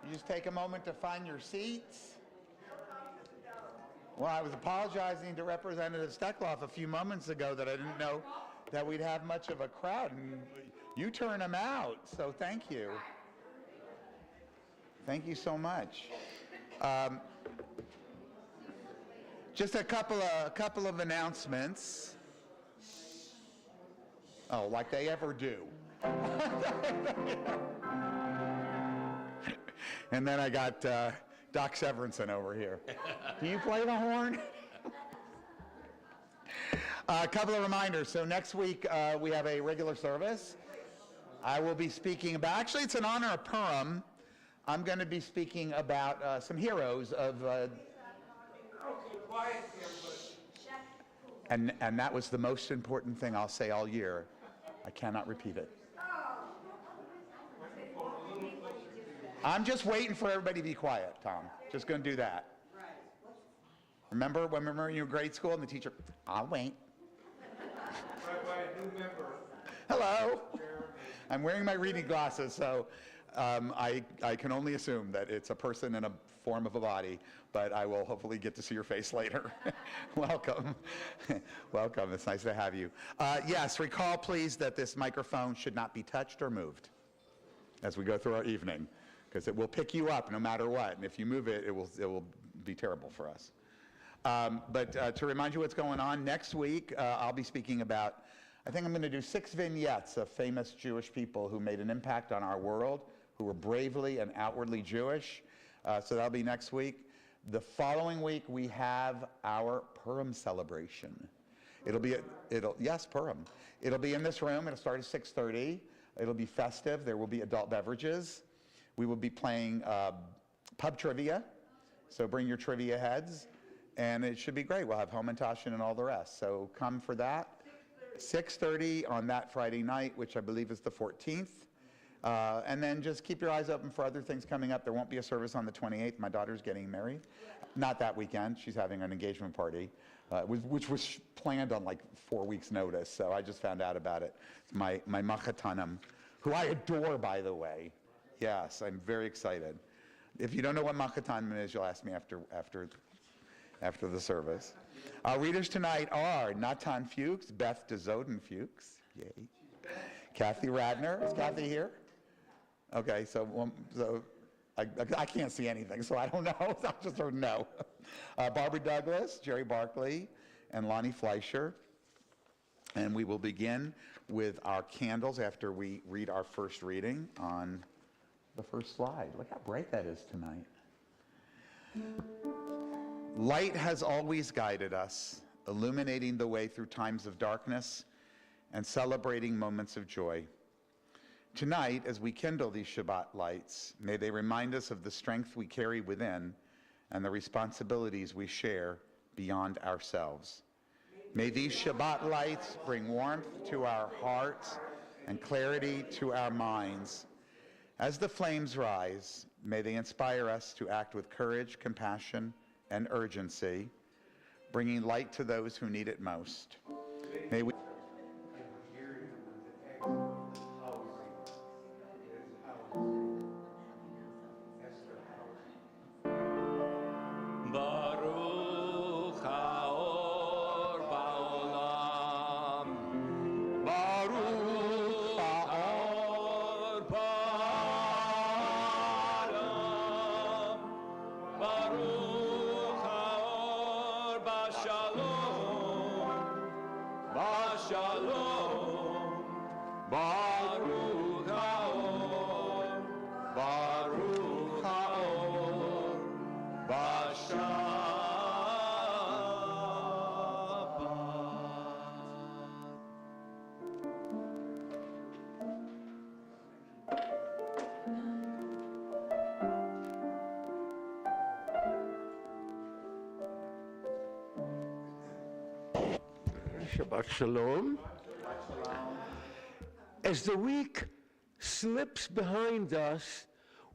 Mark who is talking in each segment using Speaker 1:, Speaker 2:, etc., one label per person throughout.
Speaker 1: You just take a moment to find your seats. Well, I was apologizing to Representative Steckloff a few moments ago that I didn't know that we'd have much of a crowd, and you turn them out, so thank you. Thank you so much. Just a couple of announcements. Oh, like they ever do. And then I got Doc Severinsen over here. Do you play the horn? A couple of reminders. So next week we have a regular service. I will be speaking about, actually it's in honor of Purim. I'm going to be speaking about some heroes of... And that was the most important thing I'll say all year. I cannot repeat it. I'm just waiting for everybody to be quiet, Tom. Just going to do that. Remember when we were in grade school and the teacher, I'll wait. Hello. I'm wearing my reading glasses, so I can only assume that it's a person in a form of a body, but I will hopefully get to see your face later. Welcome. Welcome. It's nice to have you. Yes, recall please that this microphone should not be touched or moved as we go through our evening, because it will pick you up no matter what, and if you move it, it will be terrible for us. But to remind you what's going on, next week I'll be speaking about, I think I'm going to do 6 vignettes of famous Jewish people who made an impact on our world, who were bravely and outwardly Jewish. So that'll be next week. The following week we have our Purim celebration. Yes, Purim. It'll be in this room. It'll start at 6:30. It'll be festive. There will be adult beverages. We will be playing pub trivia. So bring your trivia heads. And it should be great. We'll have Homentashen and all the rest. So come for that. 6:30 on that Friday night, which I believe is the 14th. And then just keep your eyes open for other things coming up. There won't be a service on the 28th. My daughter's getting married. Not that weekend. She's having an engagement party, which was planned on like 4 weeks' notice. So I just found out about it. It's my Machatanim, who I adore, by the way. Yes, I'm very excited. If you don't know what Machatanim is, you'll ask me after the service. Our readers tonight are Natan Fuchs, Beth DeZoden Fuchs, yay. Kathy Radner. Is Kathy here? Okay, so I can't see anything, so I don't know. I just heard no. Barbara Douglas, Jerry Barkley, and Lonnie Fleischer. And we will begin with our candles after we read our first reading on the first slide. Look how bright that is tonight. Light has always guided us, illuminating the way through times of darkness and celebrating moments of joy. Tonight, as we kindle these Shabbat lights, may they remind us of the strength we carry within and the responsibilities we share beyond ourselves. May these Shabbat lights bring warmth to our hearts and clarity to our minds. As the flames rise, may they inspire us to act with courage, compassion, and urgency, bringing light to those who need it most. May we
Speaker 2: Shabbat Shalom. As the week slips behind us,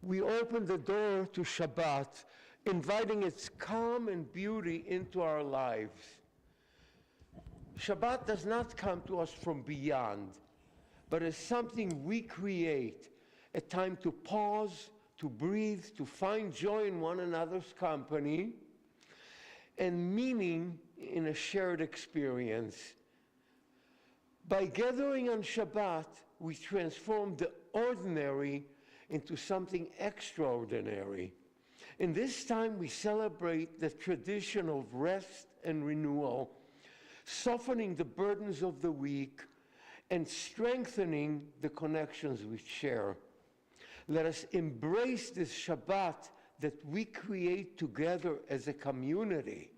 Speaker 2: we open the door to Shabbat, inviting its calm and beauty into our lives. Shabbat does not come to us from beyond, but as something we create, a time to pause, to breathe, to find joy in one another's company, and meaning in a shared experience. By gathering on Shabbat, we transform the ordinary into something extraordinary. In this time, we celebrate the tradition of rest and renewal, softening the burdens of the week and strengthening the connections we share. Let us embrace this Shabbat that we create together as a community,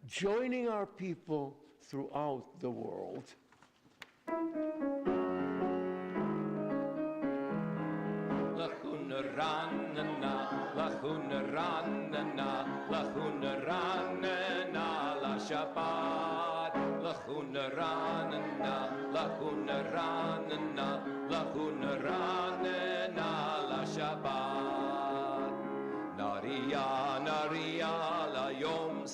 Speaker 2: joining our people throughout the world.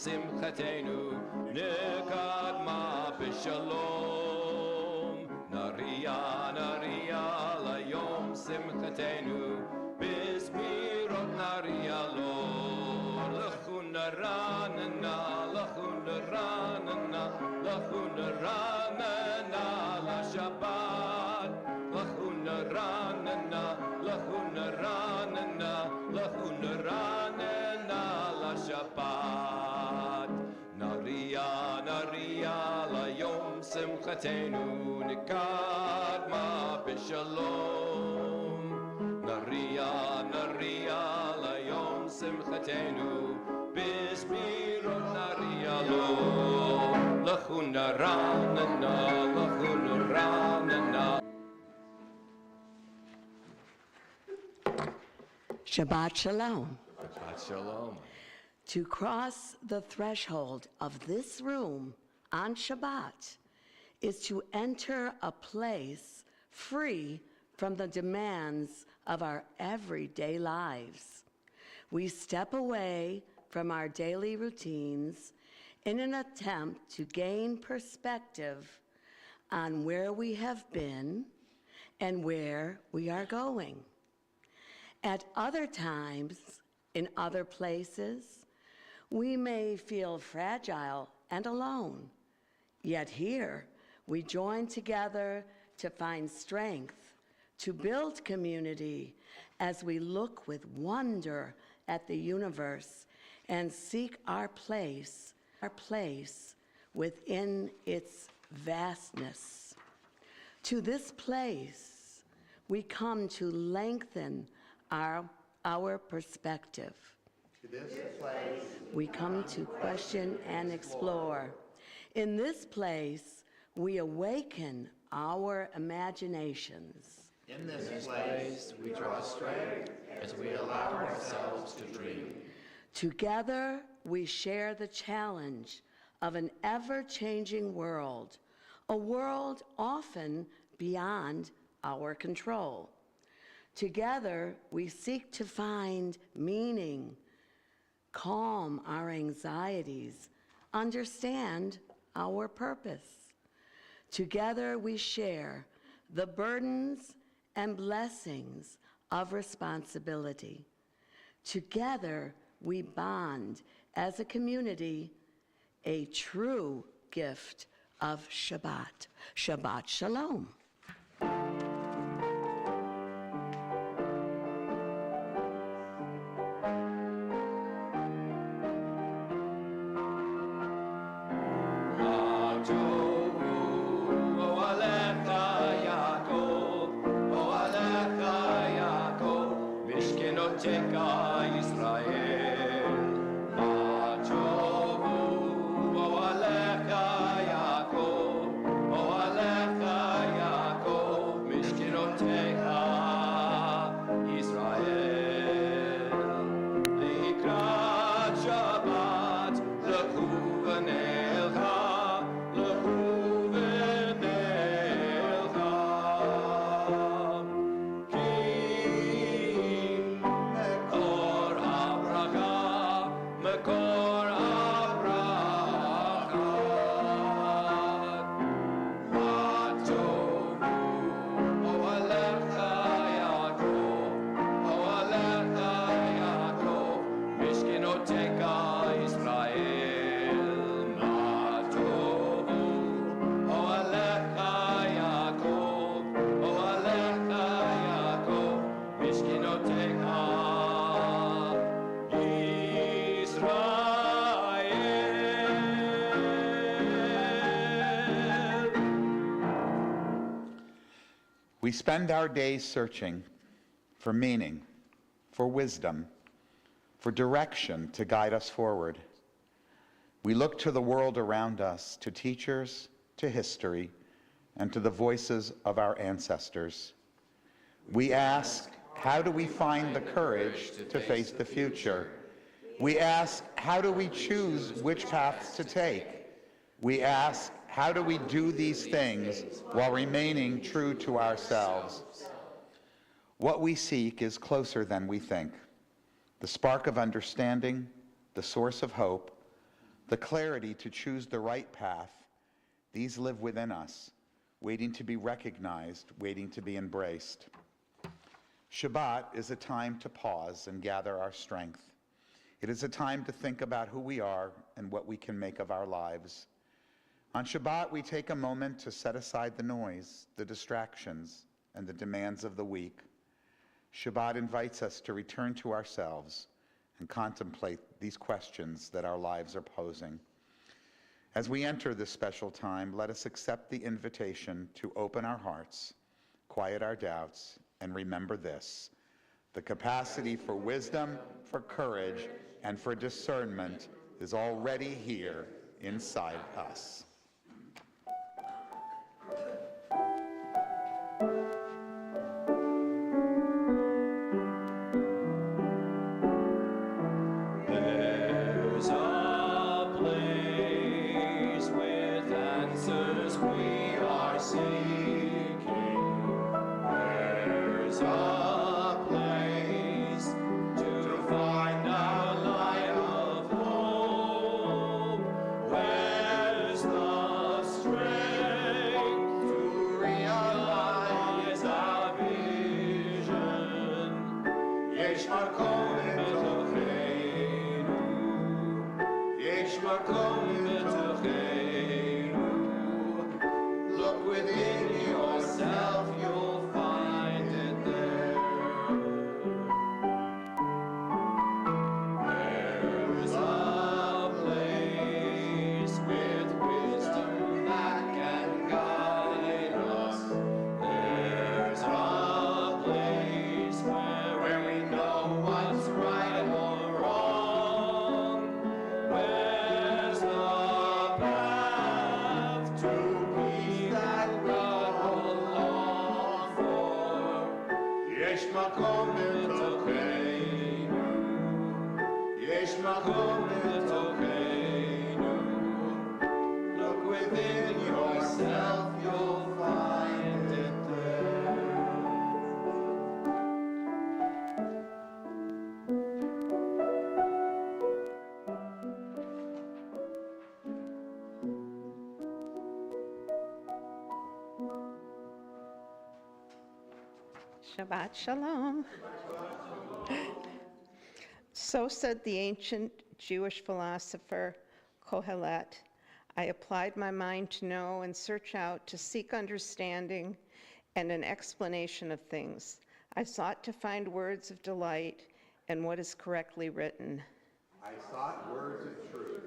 Speaker 3: שמחתנו נקדמה בשלום נריה נריה ליום שמחתנו בזמירות נריה לו לכו נרננה לכו נרננה לכו נרננה לשבת לכו נרננה לכו נרננה לכו נרננה לשבת נריה ליום שמחתנו נקדמה בשלום נריה ליום שמחתנו בזמירות נריה לו לכו נרננה לכו נרננה
Speaker 4: Shabbat Shalom.
Speaker 3: Shabbat Shalom.
Speaker 4: To cross the threshold of this room on Shabbat is to enter a place free from the demands of our everyday lives. We step away from our daily routines in an attempt to gain perspective on where we have been and where we are going. At other times, in other places, we may feel fragile and alone. Yet here, we join together to find strength, to build community as we look with wonder at the universe and seek our place within its vastness. To this place, we come to lengthen our perspective.
Speaker 1: To this place,
Speaker 4: We come to question and explore. In this place, we awaken our imaginations.
Speaker 1: in this place,
Speaker 3: Place we draw strength as we allow ourselves to dream.
Speaker 4: Together, we share the challenge of an ever-changing world, a world often beyond our control. Together, we seek to find meaning, calm our anxieties, understand our purpose. Together, we share the burdens and blessings of responsibility. Together, we bond as a community, a true gift of Shabbat. Shabbat Shalom.
Speaker 1: We spend our days searching for meaning, for wisdom, for direction to guide us forward. We look to the world around us, to teachers, to history, and to the voices of our ancestors. We ask, how do we find the courage to face the future? We ask, how do we choose which paths to take? We ask, how do we do these things while remaining true to ourselves? What we seek is closer than we think. The spark of understanding, the source of hope, the clarity to choose the right path, these live within us, waiting to be recognized, waiting to be embraced. Shabbat is a time to pause and gather our strength. It is a time to think about who we are and what we can make of our lives. On Shabbat, we take a moment to set aside the noise, the distractions, and the demands of the week. Shabbat invites us to return to ourselves and contemplate these questions that our lives are posing. As we enter this special time, let us accept the invitation to open our hearts, quiet our doubts, and remember this: the capacity for wisdom, for courage, and for discernment is already here inside us.
Speaker 3: There's a place with answers we are seeking. There's a place to find our light of hope. Where's the strength to realize our vision? Yesh makom betochenu, yesh makom betochenu. Look within yourself, you'll find it there. There's a place with wisdom that can guide us. There's a place where we know what's right or wrong. Where's the path to peace that God will long for? Yesh makom betochenu, yesh makom betochenu. Look within yourself, you'll find it there.
Speaker 5: Shabbat Shalom. So said the ancient Jewish philosopher Kohelet, I applied my mind to know and search out, to seek understanding and an explanation of things. I sought to find words of delight and what is correctly written.
Speaker 1: I sought words of truth.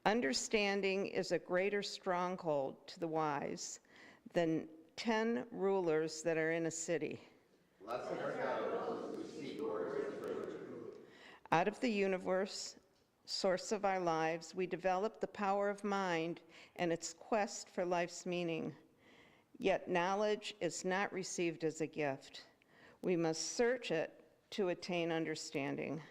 Speaker 5: Understanding is a greater stronghold to the wise than 10 rulers that are in a city.
Speaker 1: Blessed are those who seek words of truth.
Speaker 5: Out of the universe, source of our lives, we develop the power of mind and its quest for life's meaning. Yet knowledge is not received as a gift. We must search it to attain understanding.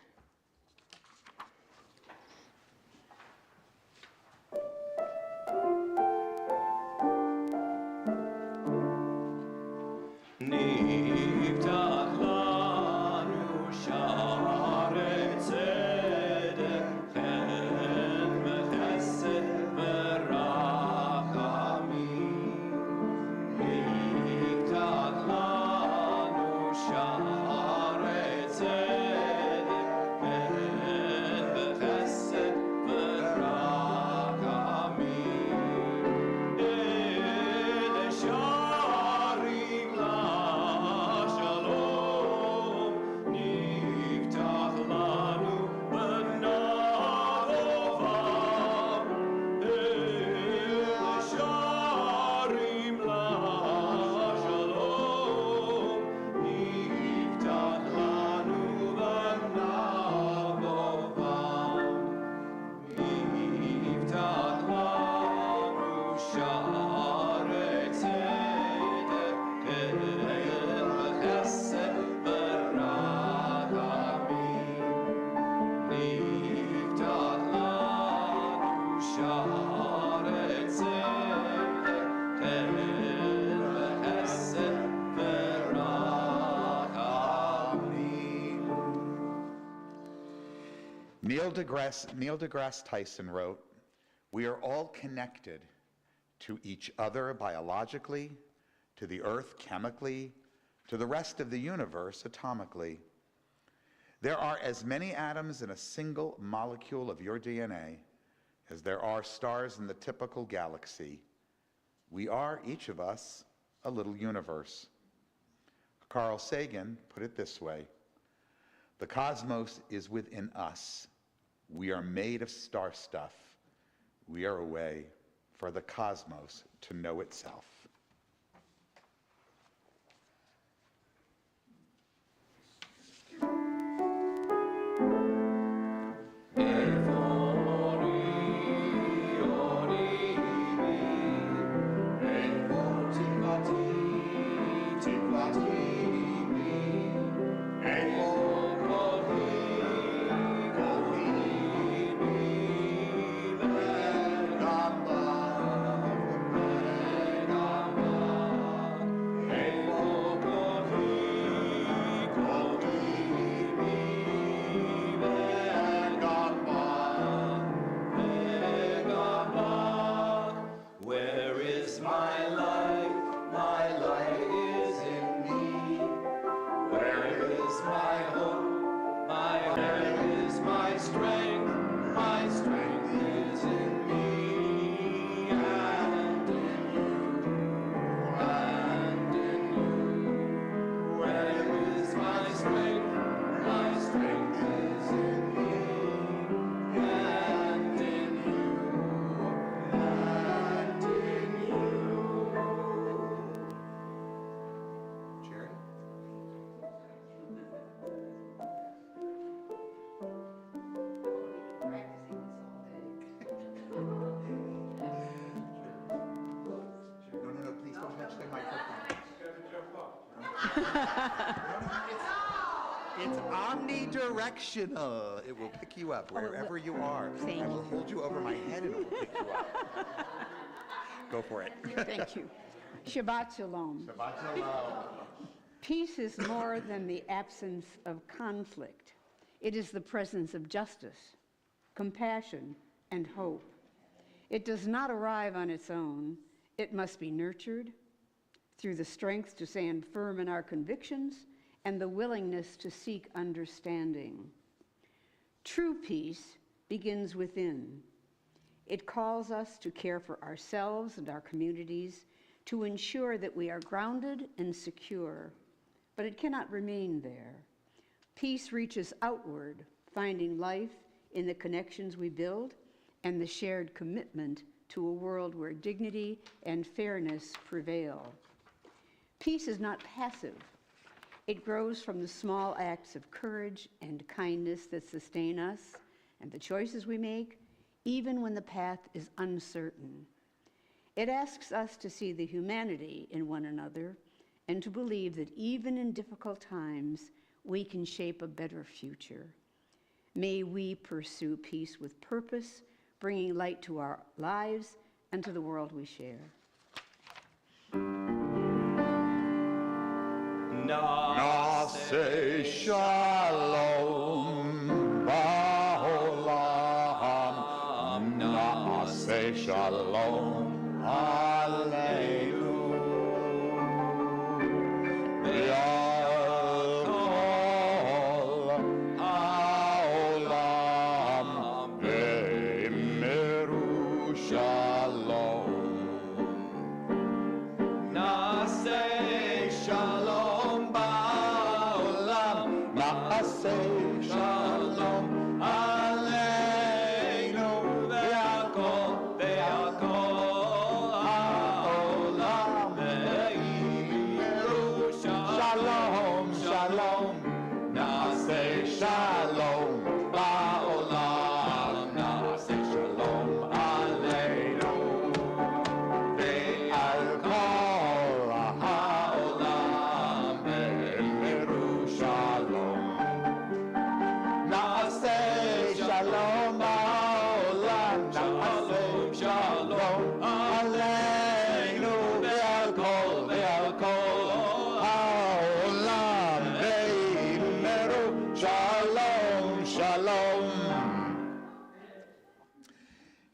Speaker 3: Niftat lanu sha'arei tzedek, chen b'chesed v'rachamim. Niftat lanu sha'arei tzedek,
Speaker 1: Neil deGrasse Tyson wrote, "We are all connected to each other biologically, to the earth chemically, to the rest of the universe atomically. There are as many atoms in a single molecule of your DNA as there are stars in the typical galaxy. We are, each of us, a little universe." Carl Sagan put it this way, "The cosmos is within us. We are made of star stuff. We are a way for the cosmos to know itself." It's omnidirectional. It will pick you up wherever you are.
Speaker 6: Thank
Speaker 1: I will
Speaker 6: you.
Speaker 1: hold you over my head and it will pick you up. Go for it.
Speaker 6: Thank you. Shabbat Shalom.
Speaker 1: Shabbat shalom.
Speaker 6: Peace is more than the absence of conflict. It is the presence of justice, compassion, and hope. It does not arrive on its own. It must be nurtured through the strength to stand firm in our convictions and the willingness to seek understanding. True peace begins within. It calls us to care for ourselves and our communities, to ensure that we are grounded and secure, but it cannot remain there. Peace reaches outward, finding life in the connections we build and the shared commitment to a world where dignity and fairness prevail. Peace is not passive. It grows from the small acts of courage and kindness that sustain us and the choices we make, even when the path is uncertain. It asks us to see the humanity in one another and to believe that even in difficult times, we can shape a better future. May we pursue peace with purpose, bringing light to our lives and to the world we share.
Speaker 1: Nase shalom ba'olam, nase shalom aleinu. Bi'al kol ha'olam ve'imiru shalom. Nase shalom ba'olam, nase shalom aleinu. Ve'al kol ha'olam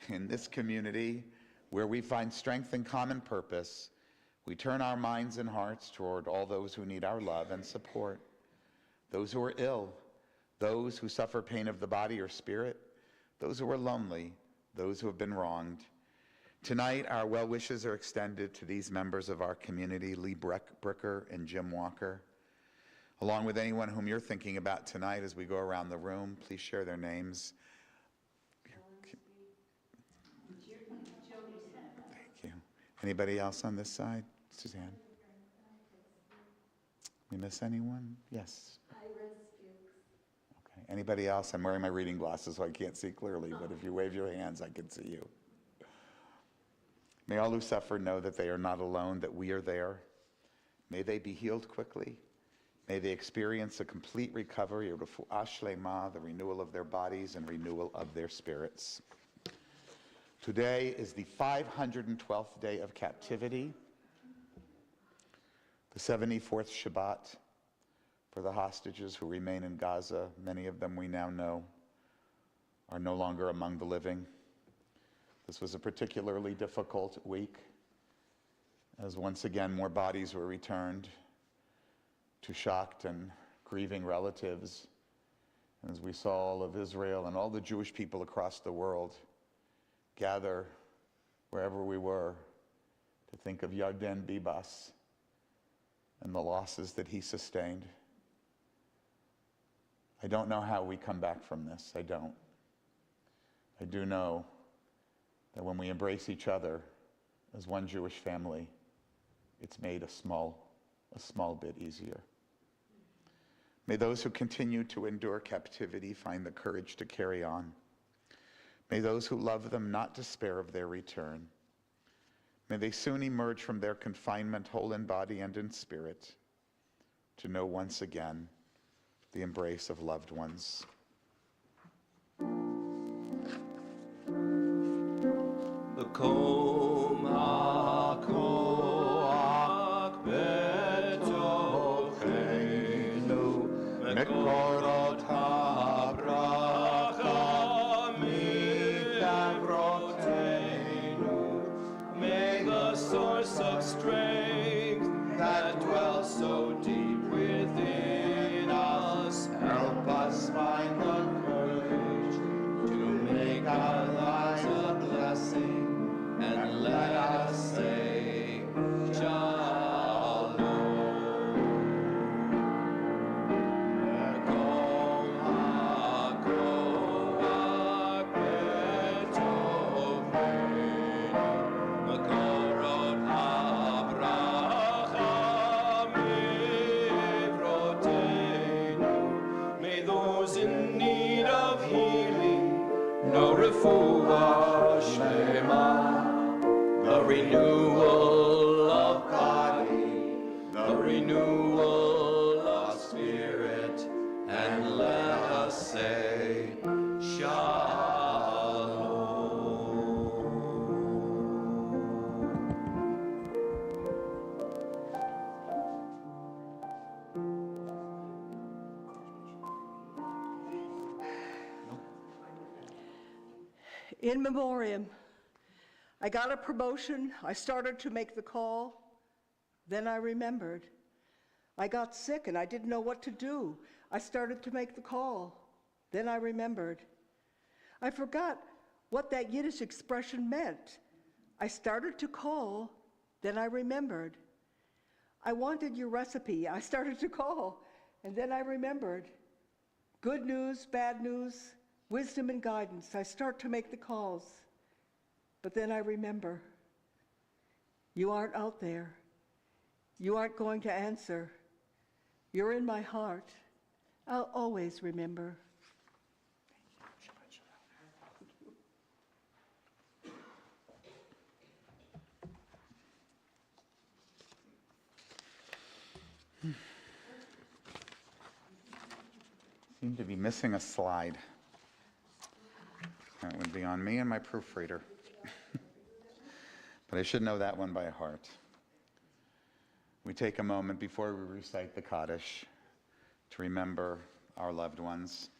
Speaker 1: In this community, where we find strength and common purpose, we turn our minds and hearts toward all those who need our love and support, those who are ill, those who suffer pain of the body or spirit, those who are lonely, those who have been wronged. Tonight, our well wishes are extended to these members of our community, Lee Bricker and Jim Walker, along with anyone whom you're thinking about tonight as we go around the room. Please share their names. Thank you. Anybody else on this side? Suzanne? We miss anyone? Yes. Okay. Anybody else? I'm wearing my reading glasses, so I can't see clearly, but if you wave your hands, I can see you. May all who suffer know that they are not alone, that we are there. May they be healed quickly. May they experience a complete recovery, the renewal of their bodies and renewal of their spirits. Today is the 512th day of captivity, the 74th Shabbat for the hostages who remain in Gaza. Many of them we now know are no longer among the living. This was a particularly difficult week, as once again more bodies were returned to shocked and grieving relatives, and as we saw all of Israel and all the Jewish people across the world gather wherever we were to think of Yarden Bibas and the losses that he sustained. I don't know how we come back from this. I don't. I do know that when we embrace each other as one Jewish family, it's made a small bit easier. May those who continue to endure captivity find the courage to carry on. May those who love them not despair of their return. May they soon emerge from their confinement whole in body and in spirit to know once again the embrace of loved ones.
Speaker 3: May the source of strength that dwells so deep within us help us find the courage to make our lives a blessing, and let us say Shalom. May those in need of healing know refuah shlema, the renewal of body, the renewal of spirit, and let us say Shalom.
Speaker 7: In memoriam, I got a promotion, I started to make the call, then I remembered. I got sick and I didn't know what to do. I started to make the call, then I remembered. I forgot what that Yiddish expression meant. I started to call, then I remembered. I wanted your recipe, I started to call, and then I remembered. Good news, bad news, wisdom and guidance, I start to make the calls, but then I remember. You aren't out there. You aren't going to answer. You're in my heart. I'll always remember.
Speaker 1: Seem to be missing a slide. That would be on me and my proofreader. But I should know that one by heart. We take a moment before we recite the Kaddish to remember our loved ones,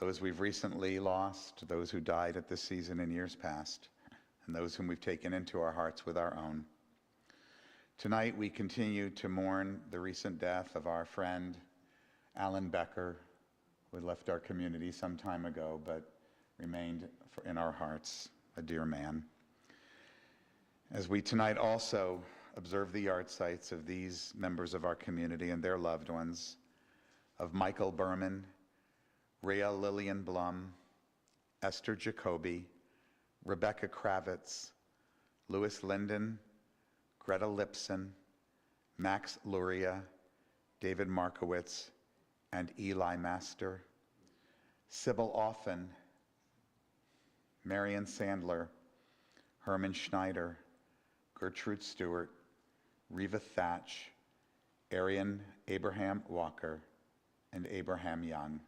Speaker 1: those we've recently lost, those who died at this season in years past, and those whom we've taken into our hearts with our own. Tonight, we continue to mourn the recent death of our friend, Alan Becker, who had left our community some time ago, but remained in our hearts, a dear man. As we tonight also observe the yard sites of these members of our community and their loved ones, of Michael Berman, Rhea Lillian Blum, Esther Jacoby, Rebecca Kravitz, Louis Linden, Greta Lipson, Max Luria, David Markowitz, and Eli Master, Sybil Offen, Marion Sandler, Herman Schneider, Gertrude Stewart, Reva Thatch, Arian Abraham Walker, and Abraham Young.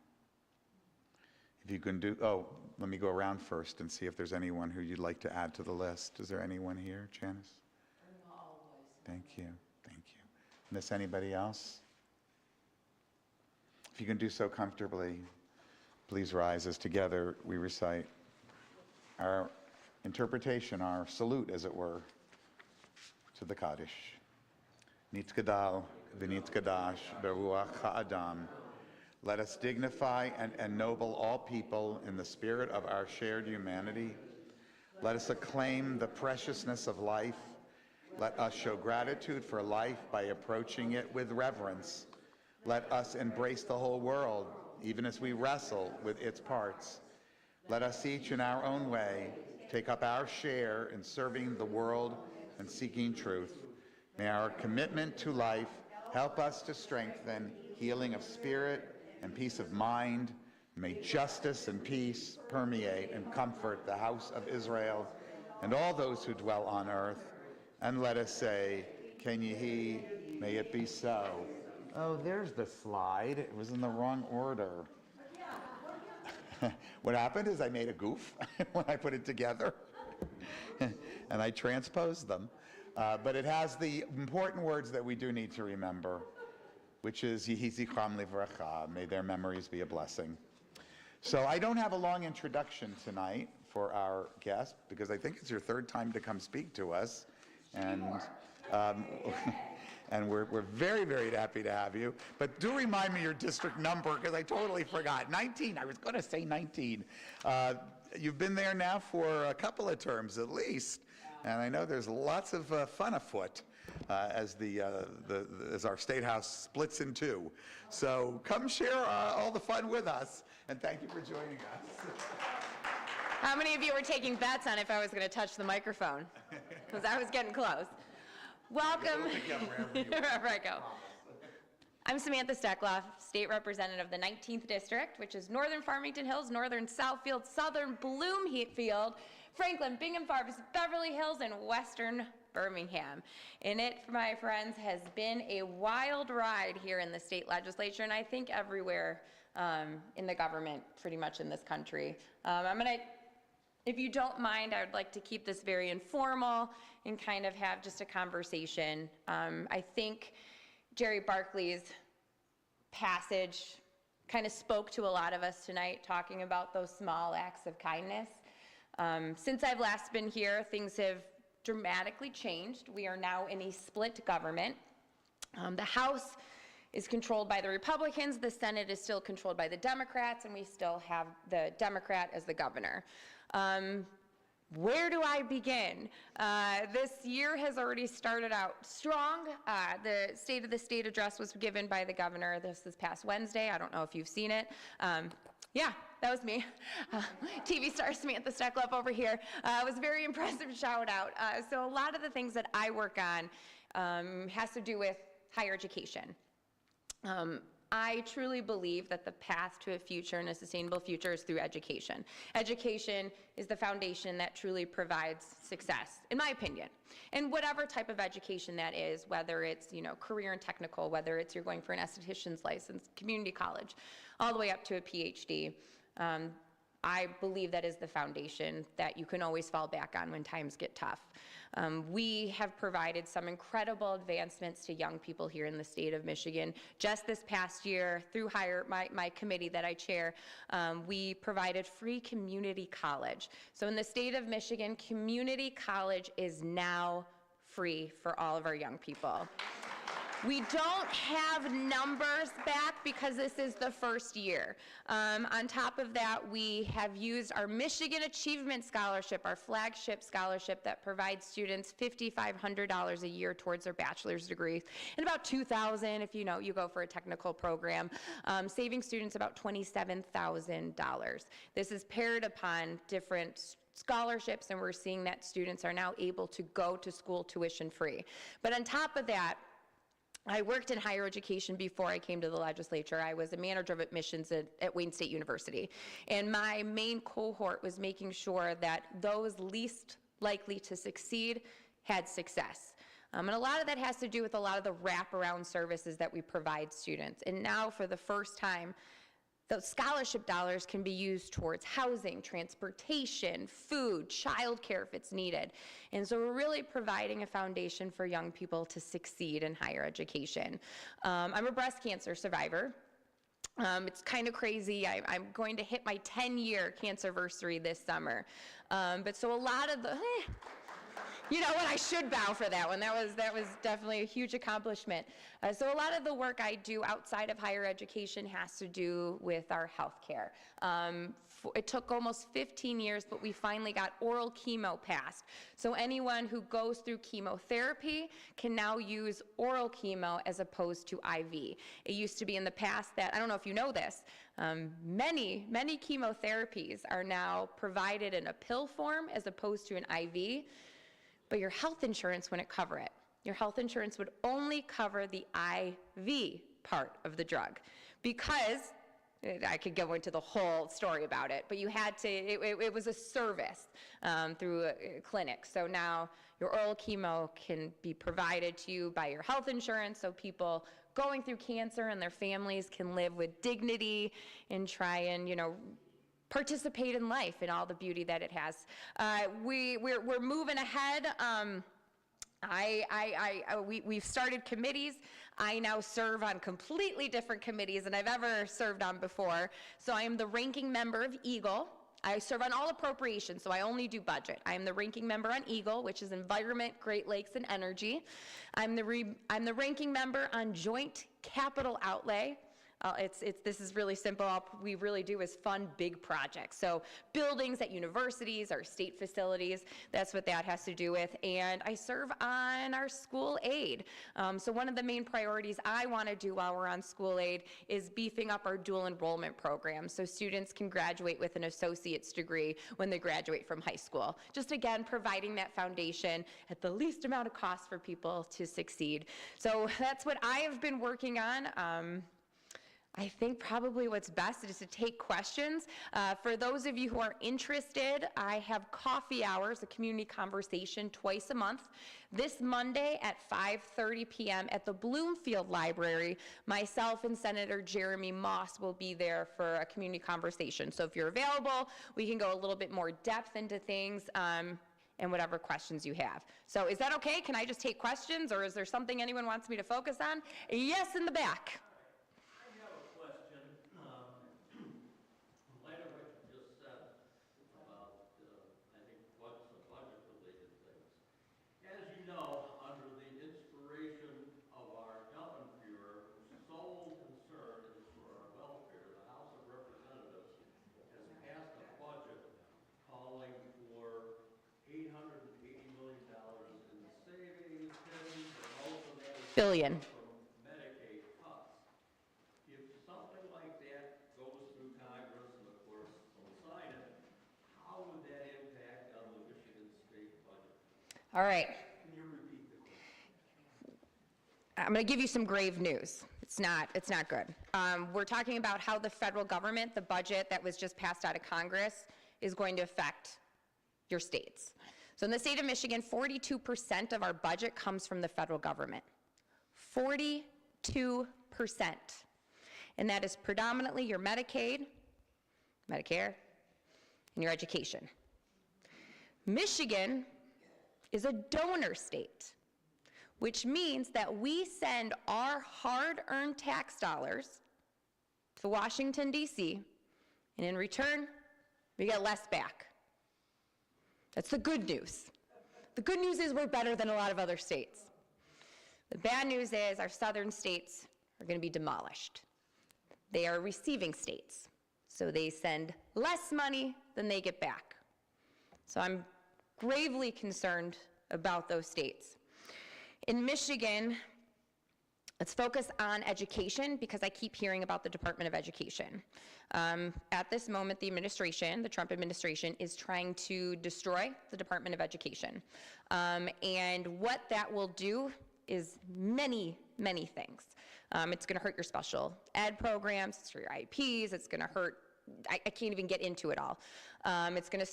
Speaker 1: If you can do, let me go around first and see if there's anyone who you'd like to add to the list. Is there anyone here, Janice? Thank you, thank you. Miss anybody else? If you can do so comfortably, please rise as together we recite our interpretation, our salute, as it were, to the Kaddish. Nitzgadal v'nitzgadash beruach ha'adam. Let us dignify and ennoble all people in the spirit of our shared humanity. Let us acclaim the preciousness of life. Let us show gratitude for life by approaching it with reverence. Let us embrace the whole world, even as we wrestle with its parts. Let us each in our own way take up our share in serving the world and seeking truth. May our commitment to life help us to strengthen healing of spirit and peace of mind. May justice and peace permeate and comfort the house of Israel and all those who dwell on earth. And let us say, Ken Yehi, may it be so. Oh, there's the slide. It was in the wrong order. What happened is I made a goof when I put it together, and I transposed them. But it has the important words that we do need to remember, which is Yehi zichram livracha, may their memories be a blessing. So I don't have a long introduction tonight for our guest, because I think it's your third time to come speak to us. And and we're very, very happy to have you. But do remind me your district number, because I totally forgot. 19, I was going to say 19. You've been there now for a couple of terms at least, and I know there's lots of fun afoot as our State House splits in two. So come share all the fun with us, and thank you for joining us.
Speaker 8: How many of you were taking bets on if I was going to touch the microphone? Because I was getting close. Welcome. Wherever I go. I'm Samantha Steckloff, State Representative of the 19th District, which is Northern Farmington Hills, Northern Southfield, Southern Bloomfield, Franklin, Bingham, Beverly Hills, and Western Birmingham. And it, my friends, has been a wild ride here in the state legislature, and I think everywhere in the government, pretty much in this country. If you don't mind, I would like to keep this very informal and kind of have just a conversation. I think Jerry Barkley's passage kind of spoke to a lot of us tonight, talking about those small acts of kindness. Since I've last been here, things have dramatically changed. We are now in a split government. The House is controlled by the Republicans, the Senate is still controlled by the Democrats, and we still have the Democrat as the governor. Where do I begin? This year has already started out strong. The State of the State address was given by the governor this past Wednesday. I don't know if you've seen it. Yeah, that was me. TV star Samantha Steckloff over here. It was a very impressive shout out. So a lot of the things that I work on has to do with higher education. I truly believe that the path to a future and a sustainable future is through education. Education is the foundation that truly provides success, in my opinion. And whatever type of education that is, whether it's, career and technical, whether it's you're going for an esthetician's license, community college, all the way up to a PhD. I believe that is the foundation that you can always fall back on when times get tough. We have provided some incredible advancements to young people here in the state of Michigan. Just this past year, through my committee that I chair, we provided free community college. So in the state of Michigan, community college is now free for all of our young people. We don't have numbers back because this is the first year. On top of that, we have used our Michigan Achievement Scholarship, our flagship scholarship that provides students $5,500 a year towards their bachelor's degrees, and about $2,000 if you go for a technical program, saving students about $27,000. This is paired upon different scholarships, and we're seeing that students are now able to go to school tuition free. But on top of that, I worked in higher education before I came to the legislature. I was a manager of admissions at Wayne State University. And my main cohort was making sure that those least likely to succeed had success. And a lot of that has to do with a lot of the wraparound services that we provide students. And now for the first time, those scholarship dollars can be used towards housing, transportation, food, childcare if it's needed. And so we're really providing a foundation for young people to succeed in higher education. I'm a breast cancer survivor. It's kind of crazy. I'm going to hit my 10-year cancerversary this summer. But so a lot of the, you know what, I should bow for that one. That was definitely a huge accomplishment. So a lot of the work I do outside of higher education has to do with our healthcare. It took almost 15 years, but we finally got oral chemo passed. So anyone who goes through chemotherapy can now use oral chemo as opposed to IV. It used to be in the past that, I don't know if you know this, many chemotherapies are now provided in a pill form as opposed to an IV. But your health insurance wouldn't cover it. Your health insurance would only cover the IV part of the drug because, I could go into the whole story about it, but you had to, it was a service through a clinic. So now your oral chemo can be provided to you by your health insurance, so people going through cancer and their families can live with dignity and try and, participate in life and all the beauty that it has. We're moving ahead. We've started committees. I now serve on completely different committees than I've ever served on before. So I am the ranking member of EAGLE. I serve on all appropriations, so I only do budget. I am the ranking member on EAGLE, which is Environment, Great Lakes, and Energy. I'm the ranking member on Joint Capital Outlay. This is really simple. All we really do is fund big projects. So buildings at universities or state facilities, that's what that has to do with. And I serve on our school aid. So one of the main priorities I want to do while we're on school aid is beefing up our dual enrollment program so students can graduate with an associate's degree when they graduate from high school. Just again, providing that foundation at the least amount of cost for people to succeed. So that's what I have been working on. I think probably what's best is to take questions. For those of you who are interested, I have coffee hours, a community conversation twice a month. This Monday at 5:30 p.m. at the Bloomfield Library, myself and Senator Jeremy Moss will be there for a community conversation. So if you're available, we can go a little bit more depth into things and whatever questions you have. So is that okay? Can I just take questions, or is there something anyone wants me to focus on? Yes, in the back. Billion.
Speaker 9: Medicaid cuts. If something like that goes through Congress and of course they'll sign it, how would that impact on the Michigan state budget?
Speaker 8: All right.
Speaker 9: Can you repeat the question?
Speaker 8: I'm going to give you some grave news. It's not good. We're talking about how the federal government, the budget that was just passed out of Congress, is going to affect your states. So in the state of Michigan, 42% of our budget comes from the federal government. 42%. And that is predominantly your Medicaid, Medicare, in your education. Michigan is a donor state, which means that we send our hard-earned tax dollars to Washington, D.C., and in return, we get less back. That's the good news. The good news is we're better than a lot of other states. The bad news is our southern states are going to be demolished. They are receiving states, so they send less money than they get back. So I'm gravely concerned about those states. In Michigan, let's focus on education because I keep hearing about the Department of Education. At this moment, the administration, the Trump administration, is trying to destroy the Department of Education. And what that will do is many, many things. It's going to hurt your special ed programs, it's for your IEPs, it's going to hurt, I can't even get into it all. It's going to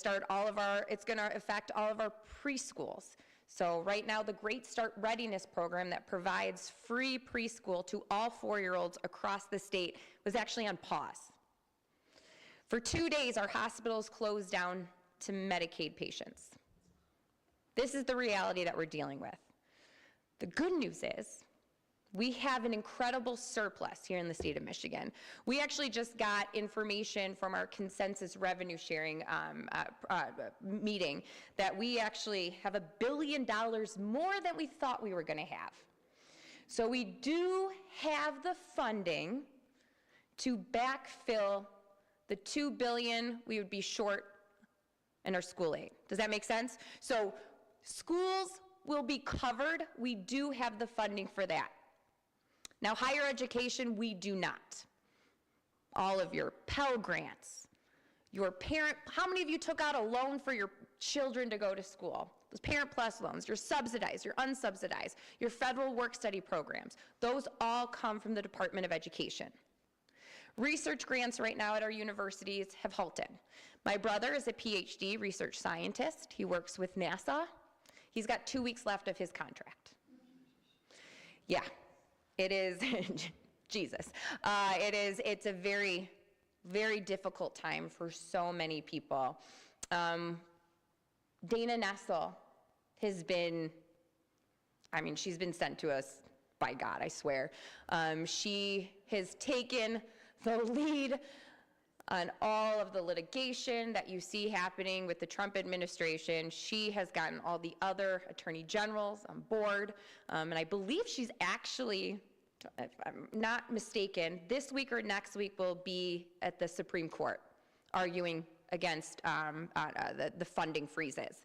Speaker 8: affect all of our preschools. So right now, the Great Start Readiness Program that provides free preschool to all 4-year-olds across the state was actually on pause. For 2 days, our hospitals closed down to Medicaid patients. This is the reality that we're dealing with. The good news is we have an incredible surplus here in the state of Michigan. We actually just got information from our consensus revenue sharing meeting that we actually have $1 billion more than we thought we were going to have. So we do have the funding to backfill the $2 billion we would be short in our school aid. Does that make sense? So schools will be covered. We do have the funding for that. Now, higher education, we do not. All of your Pell Grants, your parent, how many of you took out a loan for your children to go to school? Those Parent Plus loans, your subsidized, your unsubsidized, your federal work-study programs, those all come from the Department of Education. Research grants right now at our universities have halted. My brother is a PhD research scientist. He works with NASA. He's got 2 weeks left of his contract. Yeah. It is, Jesus, it's a very, very difficult time for so many people. Dana Nessel has been, she's been sent to us by God, I swear. She has taken the lead on all of the litigation that you see happening with the Trump administration. She has gotten all the other attorney generals on board, and I believe she's actually, if I'm not mistaken, this week or next week will be at the Supreme Court arguing against the funding freezes.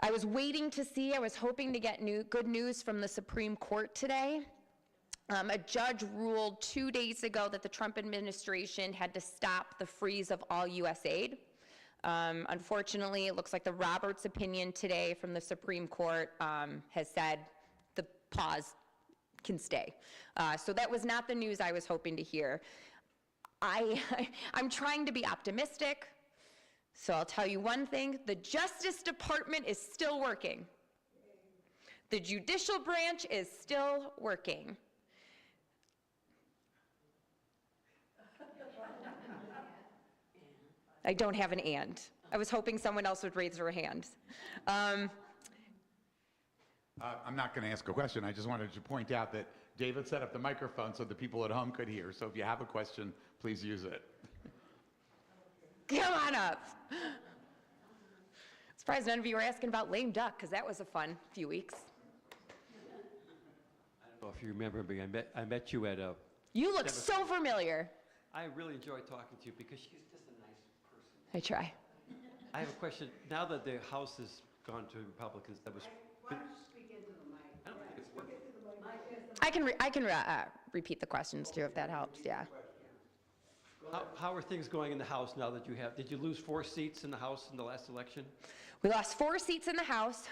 Speaker 8: I was waiting to see, I was hoping to get good news from the Supreme Court today. A judge ruled 2 days ago that the Trump administration had to stop the freeze of all U.S. aid. Unfortunately, it looks like the Roberts opinion today from the Supreme Court has said the pause can stay. So that was not the news I was hoping to hear. I'm trying to be optimistic, so I'll tell you one thing, the Justice Department is still working. The judicial branch is still working. I don't have an and. I was hoping someone else would raise their hand.
Speaker 1: I'm not going to ask a question. I just wanted to point out that David set up the microphone so the people at home could hear. So if you have a question, please use it.
Speaker 8: Come on up. Surprised none of you were asking about lame duck, because that was a fun few weeks.
Speaker 9: I don't know if you remember me. I met you at a...
Speaker 8: You look so familiar.
Speaker 9: I really enjoyed talking to you because she's just a nice person.
Speaker 8: I try.
Speaker 9: I have a question. Now that the House has gone to Republicans, that was...
Speaker 6: Why don't you speak into the mic?
Speaker 9: I don't think it's working.
Speaker 8: I can repeat the questions too, if that helps, yeah.
Speaker 9: How are things going in the House now that you have... Did you lose 4 seats in the House in the last election?
Speaker 8: We lost 4 seats in the House.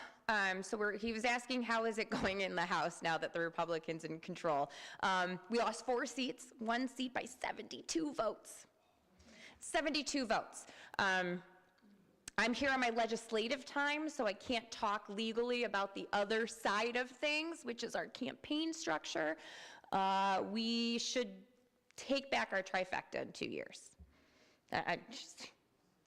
Speaker 8: He was asking how is it going in the House now that the Republicans in control. We lost 4 seats, 1 seat by 72 votes. 72 votes. I'm here on my legislative time, so I can't talk legally about the other side of things, which is our campaign structure. We should take back our trifecta in 2 years.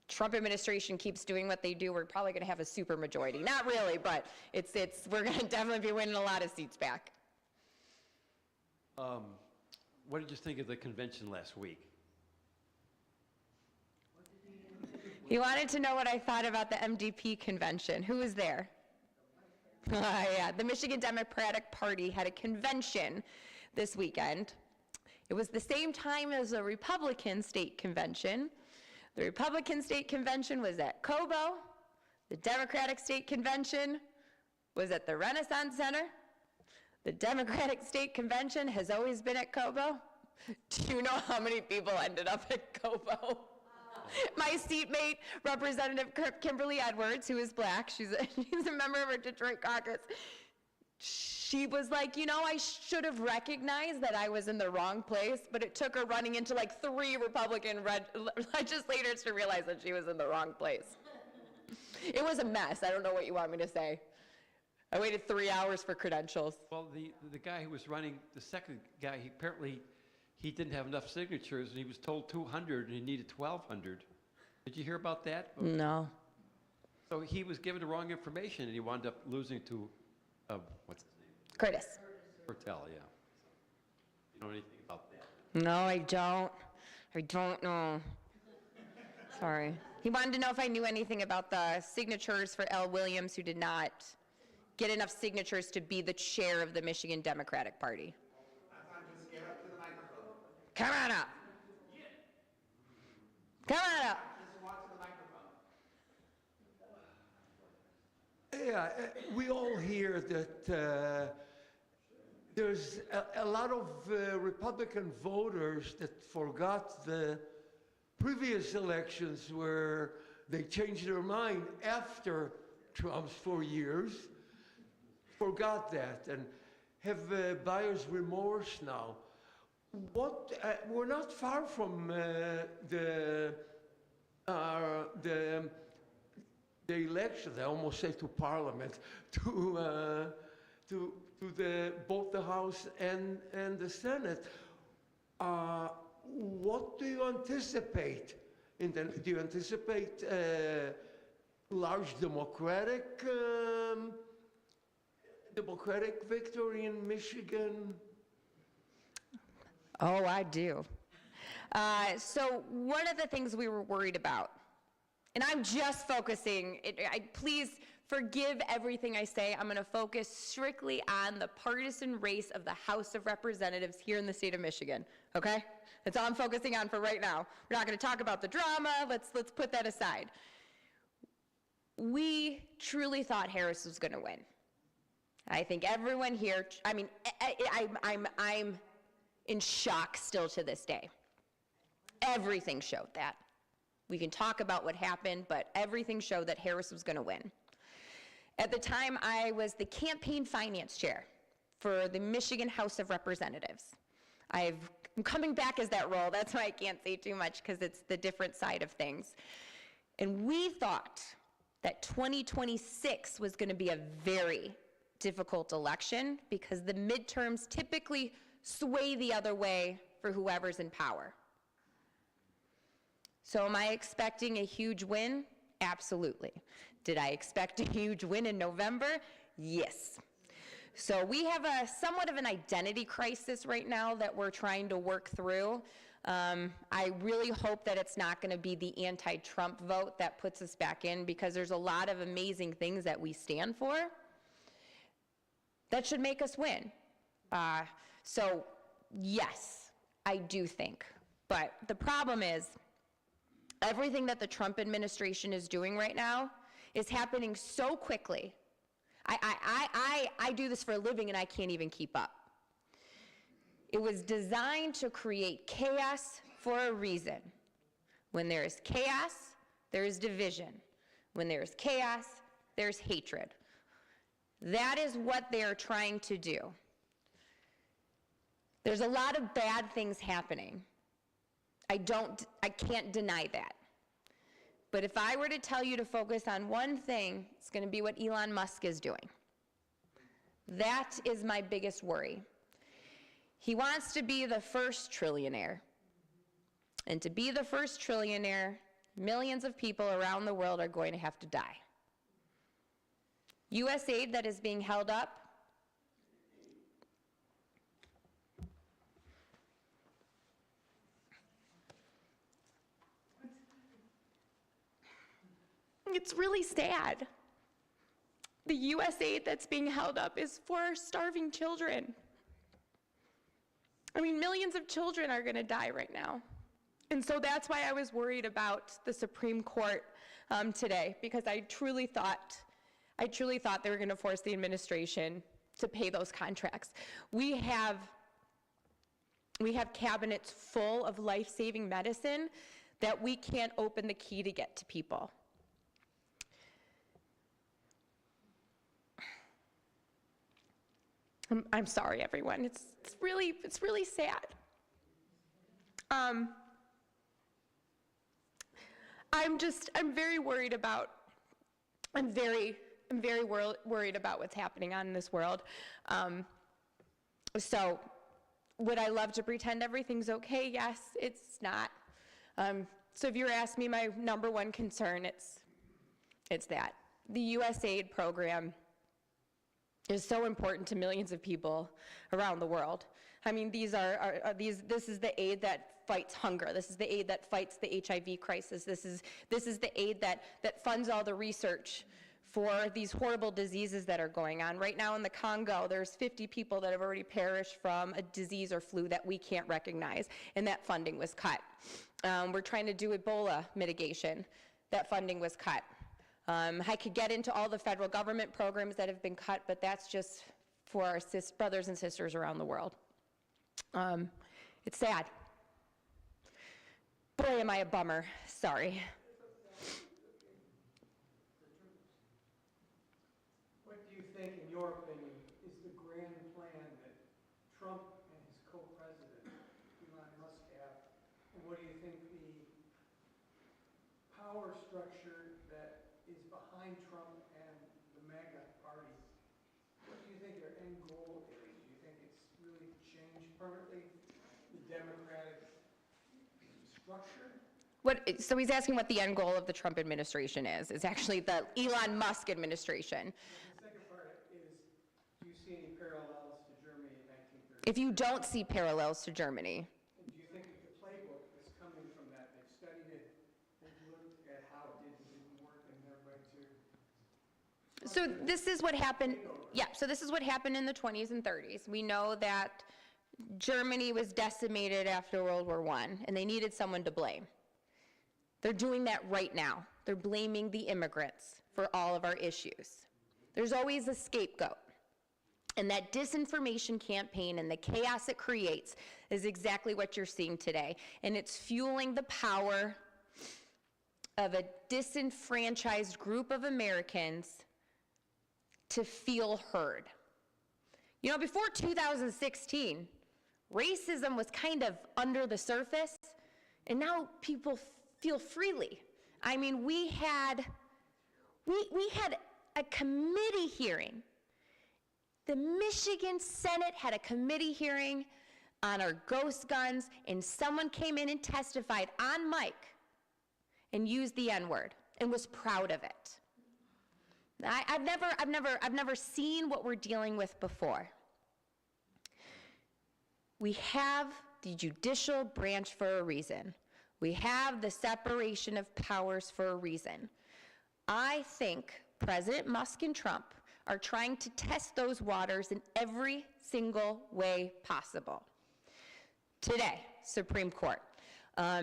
Speaker 8: Trump administration keeps doing what they do, we're probably going to have a super majority. Not really, but we're going to definitely be winning a lot of seats back.
Speaker 9: What did you think of the convention last week?
Speaker 8: He wanted to know what I thought about the MDP convention. Who was there? Yeah, the Michigan Democratic Party had a convention this weekend. It was the same time as the Republican state convention. The Republican state convention was at Cobo. The Democratic state convention was at the Renaissance Center. The Democratic state convention has always been at Cobo. Do you know how many people ended up at Cobo? My seatmate, Representative Kimberly Edwards, who is black, she's a member of our Detroit caucus, she was like, you know, I should have recognized that I was in the wrong place, but it took her running into like 3 Republican legislators to realize that she was in the wrong place. It was a mess. I don't know what you want me to say. I waited 3 hours for credentials.
Speaker 9: Well, the guy who was running, the second guy, he didn't have enough signatures, and he was told 200, and he needed 1,200. Did you hear about that?
Speaker 8: No.
Speaker 9: So he was given the wrong information, and he wound up losing to, what's his name?
Speaker 8: Curtis.
Speaker 9: Bertel, yeah. You know anything about that?
Speaker 8: No, I don't. I don't know. Sorry. He wanted to know if I knew anything about the signatures for L. Williams, who did not get enough signatures to be the chair of the Michigan Democratic Party.
Speaker 1: Just get up to the microphone.
Speaker 8: Come on up. Come on up.
Speaker 1: Just walk to the microphone.
Speaker 2: Yeah, we all hear that there's a lot of Republican voters that forgot the previous elections where they changed their mind after Trump's 4 years, forgot that, and have buyer's remorse now. We're not far from the elections, I almost say to Parliament, to both the House and the Senate. What do you anticipate? Do you anticipate large Democratic victory in Michigan?
Speaker 8: Oh, I do. So one of the things we were worried about, and I'm just focusing, please forgive everything I say. I'm going to focus strictly on the partisan race of the House of Representatives here in the state of Michigan, okay? That's all I'm focusing on for right now. We're not going to talk about the drama. Let's put that aside. We truly thought Harris was going to win. I think everyone here, I mean, I'm in shock still to this day. Everything showed that. We can talk about what happened, but everything showed that Harris was going to win. At the time, I was the campaign finance chair for the Michigan House of Representatives. I'm coming back as that role. That's why I can't say too much, because it's the different side of things. And we thought that 2026 was going to be a very difficult election because the midterms typically sway the other way for whoever's in power. So am I expecting a huge win? Absolutely. Did I expect a huge win in November? Yes. So we have somewhat of an identity crisis right now that we're trying to work through. I really hope that it's not going to be the anti-Trump vote that puts us back in, because there's a lot of amazing things that we stand for that should make us win. So yes, I do think. But the problem is, everything that the Trump administration is doing right now is happening so quickly. I do this for a living and I can't even keep up. It was designed to create chaos for a reason. When there is chaos, there is division. When there is chaos, there's hatred. That is what they're trying to do. There's a lot of bad things happening. I can't deny that. But if I were to tell you to focus on one thing, it's going to be what Elon Musk is doing. That is my biggest worry. He wants to be the first trillionaire. And to be the first trillionaire, millions of people around the world are going to have to die. U.S. aid that is being held up, it's really sad. The U.S. aid that's being held up is for starving children. I mean, millions of children are going to die right now. And so that's why I was worried about the Supreme Court today, because I truly thought they were going to force the administration to pay those contracts. We have cabinets full of life-saving medicine that we can't open the key to get to people. I'm sorry, everyone. It's really sad. I'm very worried about what's happening on in this world. So would I love to pretend everything's okay? Yes, it's not. So if you were asking me my number one concern, it's that. The U.S. aid program is so important to millions of people around the world. I mean, this is the aid that fights hunger. This is the aid that fights the HIV crisis. This is the aid that funds all the research for these horrible diseases that are going on. Right now in the Congo, there's 50 people that have already perished from a disease or flu that we can't recognize, and that funding was cut. We're trying to do Ebola mitigation. That funding was cut. I could get into all the federal government programs that have been cut, but that's just for our brothers and sisters around the world. It's sad. Boy, am I a bummer. Sorry.
Speaker 10: What do you think, in your opinion, is the grand plan that Trump and his co-president, Elon Musk, have? And what do you think the power structure that is behind Trump and the MAGA party, what do you think their end goal is? Do you think it's really to change permanently the democratic structure?
Speaker 8: So he's asking what the end goal of the Trump administration is. It's actually the Elon Musk administration.
Speaker 10: The second part is, do you see any parallels to Germany in 1930?
Speaker 8: If you don't see parallels to Germany,
Speaker 10: And do you think that the playbook is coming from that? They've studied it, they've looked at how it didn't work, and they're going to...
Speaker 8: so this is what happened, yeah, so this is what happened in the 20s and 30s. We know that Germany was decimated after World War I, and they needed someone to blame. They're doing that right now. They're blaming the immigrants for all of our issues. There's always a scapegoat. And that disinformation campaign and the chaos it creates is exactly what you're seeing today. And it's fueling the power of a disenfranchised group of Americans to feel heard. You know, before 2016, racism was kind of under the surface, and now people feel freely. I mean, we had a committee hearing. The Michigan Senate had a committee hearing on our ghost guns, and someone came in and testified on mic and used the N-word and was proud of it. I've never seen what we're dealing with before. We have the judicial branch for a reason. We have the separation of powers for a reason. I think President Musk and Trump are trying to test those waters in every single way possible. Today, Supreme Court.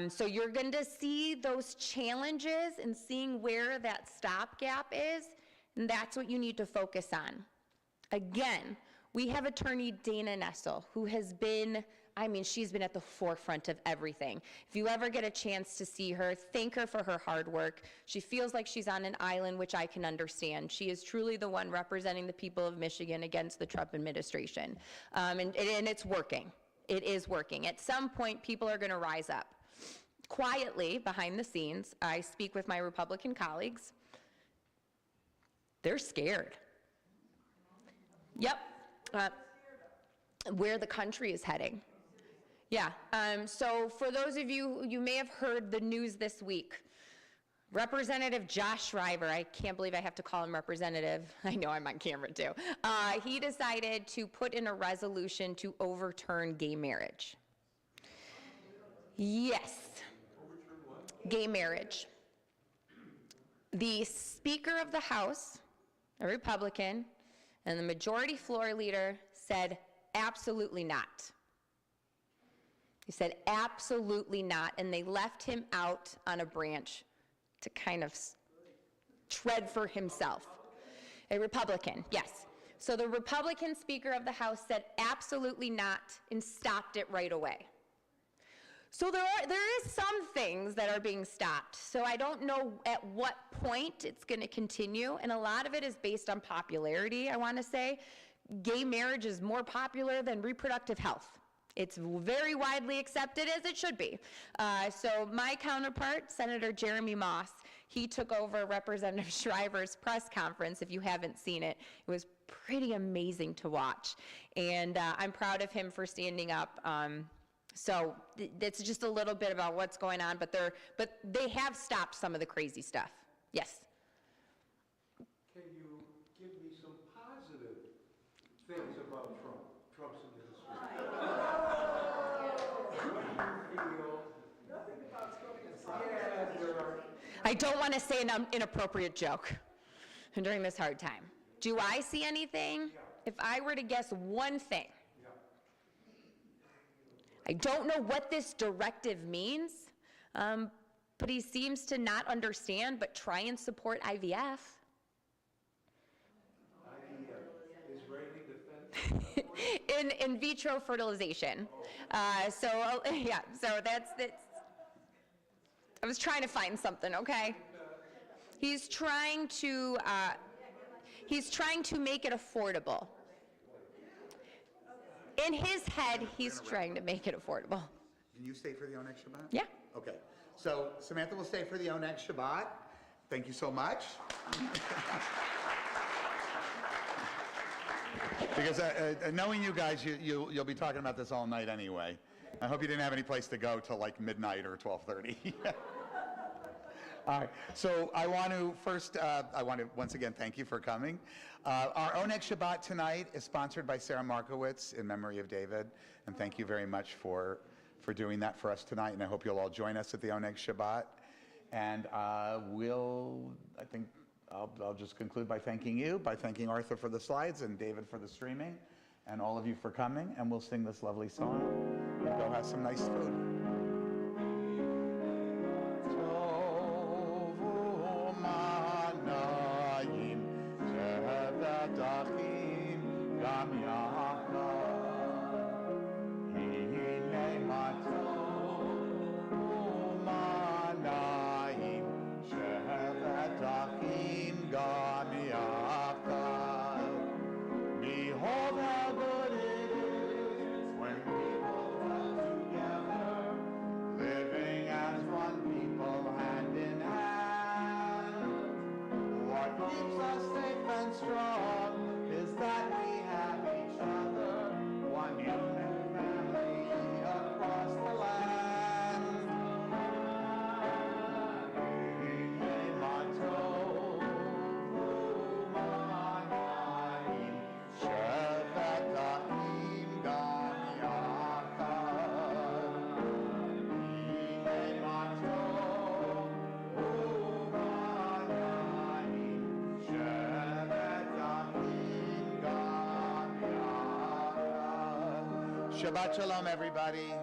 Speaker 8: So you're going to see those challenges and seeing where that stopgap is, and that's what you need to focus on. Again, we have attorney Dana Nessel, who has been, she's been at the forefront of everything. If you ever get a chance to see her, thank her for her hard work. She feels like she's on an island, which I can understand. She is truly the one representing the people of Michigan against the Trump administration. And it's working. It is working. At some point, people are going to rise up. Quietly, behind the scenes, I speak with my Republican colleagues. They're scared. Yep. Where the country is heading. Yeah. So for those of you may have heard the news this week. Representative Josh Schreiber, I can't believe I have to call him representative. I know I'm on camera too. He decided to put in a resolution to overturn gay marriage. Yes. Gay marriage. The Speaker of the House, a Republican, and the Majority Floor Leader said, absolutely not. He said, absolutely not, and they left him out on a branch to kind of tread for himself. A Republican, yes. So the Republican Speaker of the House said, absolutely not, and stopped it right away. So there is some things that are being stopped. So I don't know at what point it's going to continue, and a lot of it is based on popularity, I want to say. Gay marriage is more popular than reproductive health. It's very widely accepted, as it should be. So my counterpart, Senator Jeremy Moss, he took over Representative Schreiber's press conference, if you haven't seen it. It was pretty amazing to watch. And I'm proud of him for standing up. So that's just a little bit about what's going on, but they have stopped some of the crazy stuff. Yes?
Speaker 2: Can you give me some positive things about Trump's administration?
Speaker 8: I don't want to say an inappropriate joke during this hard time. Do I see anything? If I were to guess one thing, I don't know what this directive means, but he seems to not understand but try and support IVF. In vitro fertilization. So that's I was trying to find something, okay? He's trying to make it affordable. In his head, he's trying to make it affordable.
Speaker 1: Can you stay for the Oneg Shabbat?
Speaker 8: Yeah.
Speaker 1: Okay. So Samantha will stay for the Oneg Shabbat. Thank you so much. Because knowing you guys, you'll be talking about this all night anyway. I hope you didn't have any place to go till like midnight or 12:30. All right, so I want to once again thank you for coming. Our Oneg Shabbat tonight is sponsored by Sarah Markowitz in memory of David, and thank you very much for doing that for us tonight, and I hope you'll all join us at the Oneg Shabbat. And I'll just conclude by thanking Arthur for the slides and David for the streaming, and all of you for coming, and we'll sing this lovely song and go have some nice food.
Speaker 11: Behold how good it is when people come together, living as one people, hand in hand. What keeps us safe and strong is that we have each other, one human family across the land.
Speaker 1: Shabbat Shalom, everybody.